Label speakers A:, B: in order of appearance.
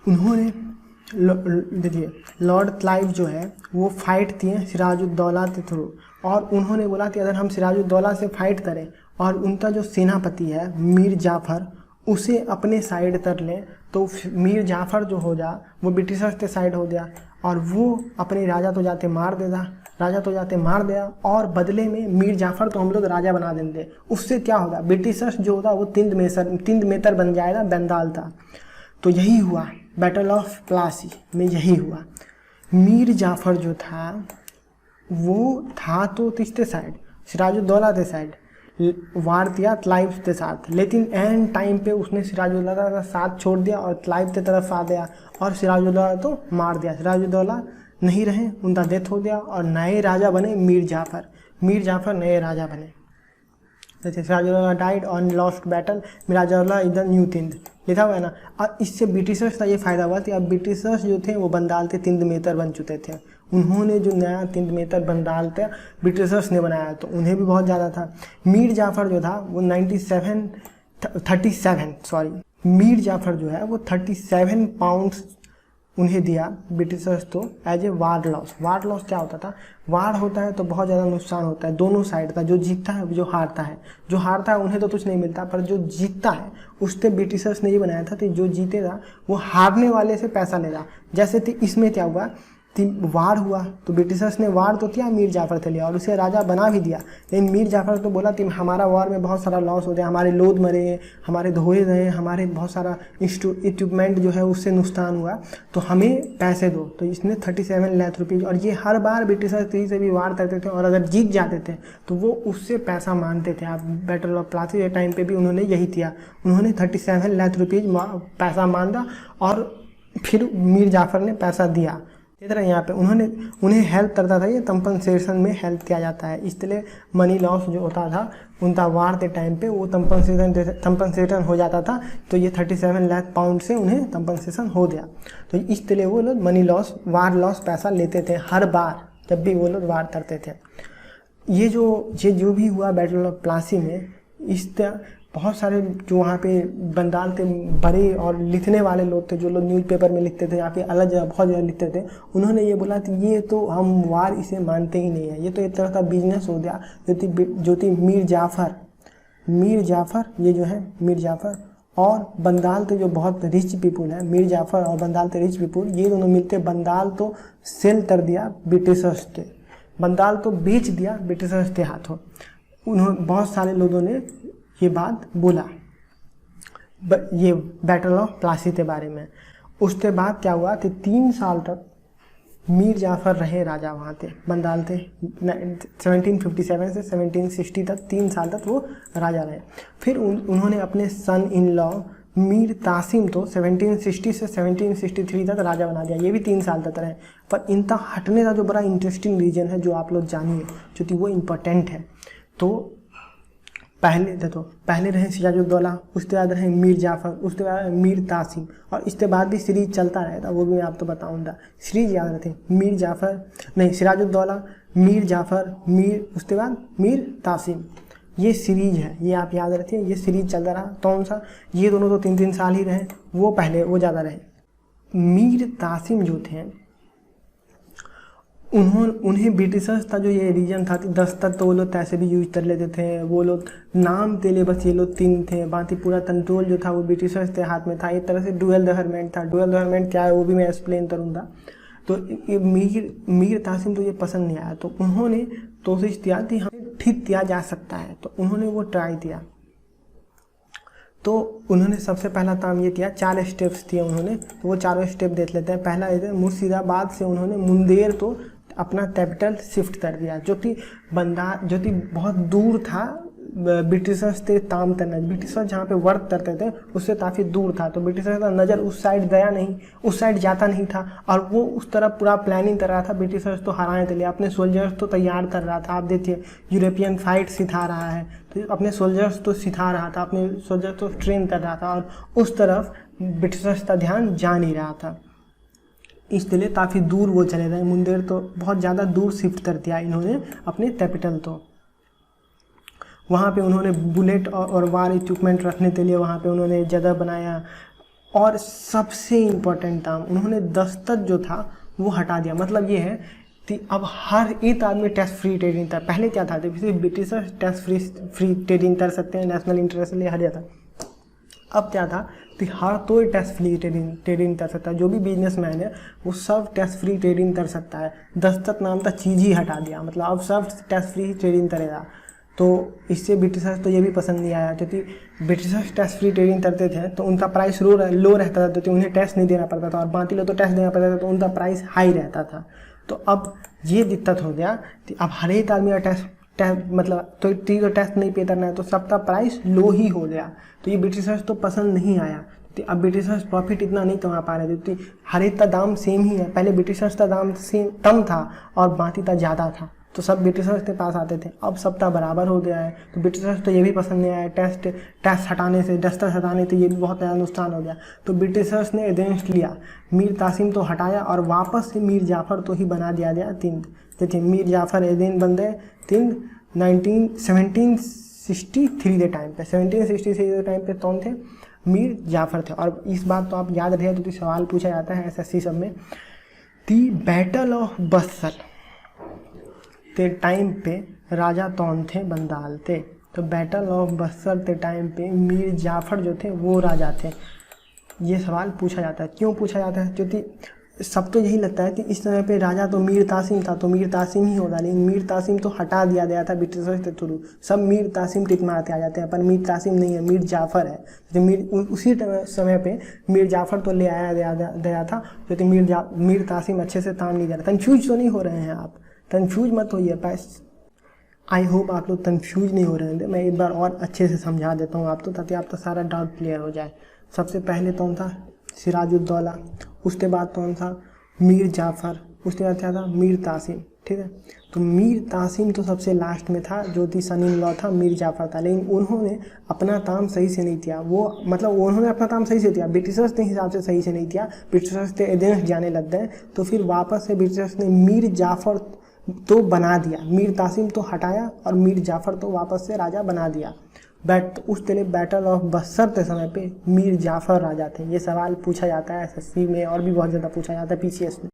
A: उन्होंने देखिए Lord Clive जो है वो फाइट किए सिराजुद्दौला के थ्रू, और उन्होंने बोला कि अगर हम सिराजुद्दौला से फाइट करें और उनका जो सेनापति है मीर जाफ़र उसे अपने साइड कर लें तो मीर जाफ़र जो हो जा वो ब्रिटिशर्स के साइड हो गया और वो अपने राजा तो जाते मार दिया और बदले में मीर जाफ़र तो हम लोग राजा बना देंगे। उससे क्या होगा, ब्रिटिशर्स जो होगा वो तिंद मेतर बन जाएगा, बंगाल था। तो यही हुआ बैटल ऑफ प्लासी में, यही हुआ। मीर जाफ़र जो था वो था तो किसके साइड, सिराजुद्दौला के साइड, वार किया क्लाइव के साथ, लेकिन एंड टाइम पे उसने सिराजुद्दौला का साथ छोड़ दिया और क्लाइव की तरफ आ गया और सिराजुद्दौला तो मार दिया। सिराजुद्दौला नहीं रहे, उनका डेथ हो गया और नए राजा बने मीर जाफ़र नए राजा बने। जैसे Sirajuddaula died on lost battle, Mirajuddaula is the new थिंद, लिखा हुआ है ना। और इससे ब्रिटिशर्स का ये फ़ायदा हुआ कि अब ब्रिटिशर्स जो थे वो बंगाल के तिंद मेतर बन चुके थे। उन्होंने जो नया तिंद मेतर बंगाल था ब्रिटिशर्स ने बनाया तो उन्हें भी बहुत ज़्यादा था। मीर जाफ़र जो था वो 37 मीर जाफ़र जो है वो 37 पाउंड्स उन्हें दिया ब्रिटिशर्स तो as a war loss. War loss क्या होता था, वार होता है तो बहुत ज़्यादा नुकसान होता है दोनों साइड का, जो जीतता है जो हारता है उन्हें तो कुछ नहीं मिलता, पर जो जीतता है उससे ब्रिटिशर्स ने ये बनाया था कि जो जीतेगा वो हारने वाले से पैसा लेगा। जैसे कि इसमें क्या हुआ, वार हुआ तो ब्रिटिशर्स ने वार तो किया मीर जाफ़र से लिया और उसे राजा बना भी दिया, लेकिन मीर जाफ़र तो बोला कि हमारा वार में बहुत सारा लॉस हो गया, हमारे लोग मरे, हमारे धोए गए, हमारे बहुत सारा इक्विपमेंट जो है उससे नुकसान हुआ, तो हमें पैसे दो। तो इसने 37 लाख रुपये, और ये हर बार ब्रिटिशर्स किसी से भी वार करते थे और अगर जीत जाते थे तो वो उससे पैसा मांगते थे। आप बैटल ऑफ प्लासी के टाइम पर भी उन्होंने यही किया, उन्होंने 37 लाख रुपये पैसा मांगा और फिर मीर जाफ़र ने पैसा दिया। इधर यहाँ पे उन्हें हेल्प करता था, ये कंपनसेशन में हेल्प किया जाता है, इसलिए मनी लॉस जो होता था उनका वार के टाइम पे वो कंपनसेशन हो जाता था। तो ये 37 लाख पाउंड से उन्हें कंपनसेशन हो गया। तो इसलिए वो लोग मनी लॉस वार लॉस पैसा लेते थे हर बार जब भी वो लोग वार करते थे। ये जो भी हुआ बैटल ऑफ प्लासी में, इस बहुत सारे जो वहाँ पे बंगाल के बड़े और लिखने वाले लोग थे, जो लोग न्यूज़पेपर में लिखते थे या फिर अलग जगह बहुत जगह लिखते थे, उन्होंने ये बोला कि ये तो हम वार इसे मानते ही नहीं है, ये तो एक तरह का बिजनेस हो गया। जो थी मीर जाफ़र ये जो है मीर जाफ़र और बंगाल के जो बहुत रिच पीपुल है, मीर जाफ़र और बंगाल के रिच पीपुल, ये दोनों मिलते बंगाल तो सेल कर दिया ब्रिटिशर्स के, बंगाल तो बेच दिया ब्रिटिशर्स के हाथों। उन्होंने बहुत सारे लोगों ने ये बात बोला ये बैटल ऑफ प्लासी के बारे में। उसके बाद क्या हुआ कि 3 साल तक मीर जाफ़र रहे राजा वहाँ थे बंगाल थे, 1757 से 1760 तक 3 साल तक वो राजा रहे। फिर उन्होंने अपने सन इन लॉ मीर तासिम तो 1760 से 1763 तक राजा बना दिया, ये भी 3 साल तक रहे। पर इनका हटने का जो बड़ा इंटरेस्टिंग रीजन है जो आप लोग जानिए, जो कि वो इम्पोर्टेंट है। तो पहले रहे सिराजुद्दौला, उसके बाद रहे मीर जाफ़र, उसके बाद मीर तासिम, और इसके बाद भी सीरीज चलता रहेगा, वो भी मैं आपको बताऊंगा। सीरीज याद रखें, सिराजुद्दौला, मीर जाफ़र, उसके बाद मीर तासिम, ये सीरीज है, ये आप याद रखें, ये सीरीज चलता रहा। कौन सा, ये दोनों तो 3-3 साल ही रहे, वो ज़्यादा रहे। मीर तासिम जो थे उन्हें ब्रिटिशर्स का जो ये रीजन था 10 तक तो वो लोग पैसे भी यूज कर लेते थे, वो लोग नाम के लिए बस ये लोग 3 थे, बाकी पूरा कंट्रोल जो था वो ब्रिटिशर्स के हाथ में था। एक तरह से डुअल गवर्नमेंट था। डुअल गवर्नमेंट क्या है वो भी मैं एक्सप्लेन करूँगा। तो ये मीर तासिम तो ये पसंद नहीं आया, तो उन्होंने कोशिश किया कि हमें ठीक किया जा सकता है, तो उन्होंने वो ट्राई किया। तो उन्होंने सबसे पहला काम ये किया, 4 स्टेप्स दिए उन्होंने, तो वो 4 स्टेप देख लेते हैं। पहला इधर मुर्शिदाबाद से उन्होंने मुंगेर तो अपना कैपिटल शिफ्ट कर दिया, जो कि बहुत दूर था ब्रिटिशर्स से काम करना। ब्रिटिशर्स जहाँ पे वर्क करते थे उससे काफ़ी दूर था, तो ब्रिटिशर्स का नज़र उस साइड गया नहीं, उस साइड जाता नहीं था, और वो उस तरफ पूरा प्लानिंग कर रहा था ब्रिटिशर्स तो हराने के लिए। अपने सोल्जर्स तो तैयार कर रहा था, आप देखिए यूरोपियन फाइट सिखा रहा है, तो अपने सोल्जर्स तो सिखा रहा था, अपने सोल्जर्स तो ट्रेन कर रहा था, और उस तरफ ब्रिटिशर्स का ध्यान जा नहीं रहा था। इसलिए काफ़ी दूर वो चले गए, मुंगेर तो बहुत ज़्यादा दूर शिफ्ट कर दिया इन्होंने अपने कैपिटल। तो वहाँ पे उन्होंने बुलेट और वार इक्विपमेंट रखने के लिए वहाँ पे उन्होंने जगह बनाया, और सबसे इम्पोर्टेंट था, उन्होंने दस्तखत जो था वो हटा दिया। मतलब ये है कि अब हर एक आदमी टैक्स फ्री ट्रेडिंग था। पहले क्या था, सिर्फ ब्रिटिशर्स टैक्स फ्री ट्रेडिंग कर सकते हैं, नेशनल इंटरेस्ट लिए हर जाता। अब क्या था कि हर कोई टैक्स फ्री ट्रेडिंग कर सकता है, जो भी बिजनेसमैन है वो सब टैक्स फ्री ट्रेडिंग कर सकता है। दस्तखत नाम का चीज़ ही हटा दिया, मतलब अब सब टैक्स फ्री ट्रेडिंग करेगा। तो इससे ब्रिटिशर्स तो ये भी पसंद नहीं आया, क्योंकि ब्रिटिशर्स टैक्स फ्री ट्रेडिंग करते थे तो उनका प्राइस लो रहता था, तो उन्हें टैक्स नहीं देना पड़ता था, और बाकी लोग तो टैक्स देना पड़ता था, तो उनका प्राइस हाई रहता था। तो अब ये दिक्कत हो गया कि अब हर एक आदमी का टैक्स मतलब तो टैक्स नहीं पे करना है, तो सबका प्राइस लो ही हो गया। तो ये ब्रिटिशर्स तो पसंद नहीं आया। तो अब ब्रिटिशर्स प्रॉफिट इतना नहीं कमा पा रहे थे, तो हर एक का दाम सेम ही है। पहले ब्रिटिशर्स का दाम सेम कम था और बाकी का ज़्यादा था, तो सब ब्रिटिशर्स के पास आते थे। अब सबका बराबर हो गया है, तो ब्रिटिशर्स तो ये भी पसंद नहीं आया। टैक्स हटाने से, दस्तखत हटाने से ये भी बहुत ज़्यादा नुकसान हो गया। तो ब्रिटिशर्स ने अगेंस्ट लिया, मीर कासिम तो हटाया और वापस से मीर जाफ़र तो ही बना दिया गया तिंद। देखिए मीर जाफ़र एदिन बन गए तिंद 1763 के टाइम पे। 1763 के टाइम पे कौन थे, मीर जाफ़र थे। और इस बात तो आप याद रहे, तो सवाल पूछा जाता है SSC सब में, दी बैटल ऑफ बस्तर के टाइम पे राजा कौन थे, बंगाल थे। तो बैटल ऑफ बस्तर के टाइम पे मीर जाफ़र जो थे वो राजा थे। ये सवाल पूछा जाता है। क्यों पूछा जाता है, क्योंकि सब तो यही लगता है कि इस समय पे राजा तो मीर कासिम था, तो मीर कासिम ही होगा, लेकिन मीर कासिम तो हटा दिया गया था ब्रिटिशर्स के थ्रू। सब मीर कासिम टिक मारते आ जाते हैं, पर मीर कासिम नहीं है, मीर जाफ़र है। तो उसी समय पे मीर जाफ़र तो ले आया गया था, क्योंकि मीर कासिम अच्छे से काम नहीं कर रहा। कन्फ्यूज तो नहीं हो रहे हैं आप, कन्फ्यूज मत होइए। आई होप आप लोग कन्फ्यूज नहीं हो रहे हैं। मैं एक बार और अच्छे से समझा देता हूँ आपको, ताकि आपका सारा डाउट क्लियर हो जाए। सबसे पहले कौन था, सिराजुद्दौला। उसके बाद कौन था, मीर जाफ़र। उसके बाद क्या था, मीर कासिम। ठीक है, तो मीर कासिम तो सबसे लास्ट में था, जो कि सन इन लॉ था मीर जाफ़र था। लेकिन उन्होंने अपना काम सही से नहीं किया। वो मतलब उन्होंने अपना काम सही से किया, ब्रिटिशर्स के हिसाब से सही से नहीं किया। ब्रिटिशर्स के अगेंस्ट जाने लग गए, तो फिर वापस से ब्रिटिशर्स ने मीर जाफ़र तो बना दिया। मीर कासिम तो हटाया और मीर जाफ़र तो वापस से राजा बना दिया। उस तरह बैटल ऑफ बस्तर के समय पे मीर जाफ़र राजा थे। ये सवाल पूछा जाता है SSC में, और भी बहुत ज़्यादा पूछा जाता है PCS में।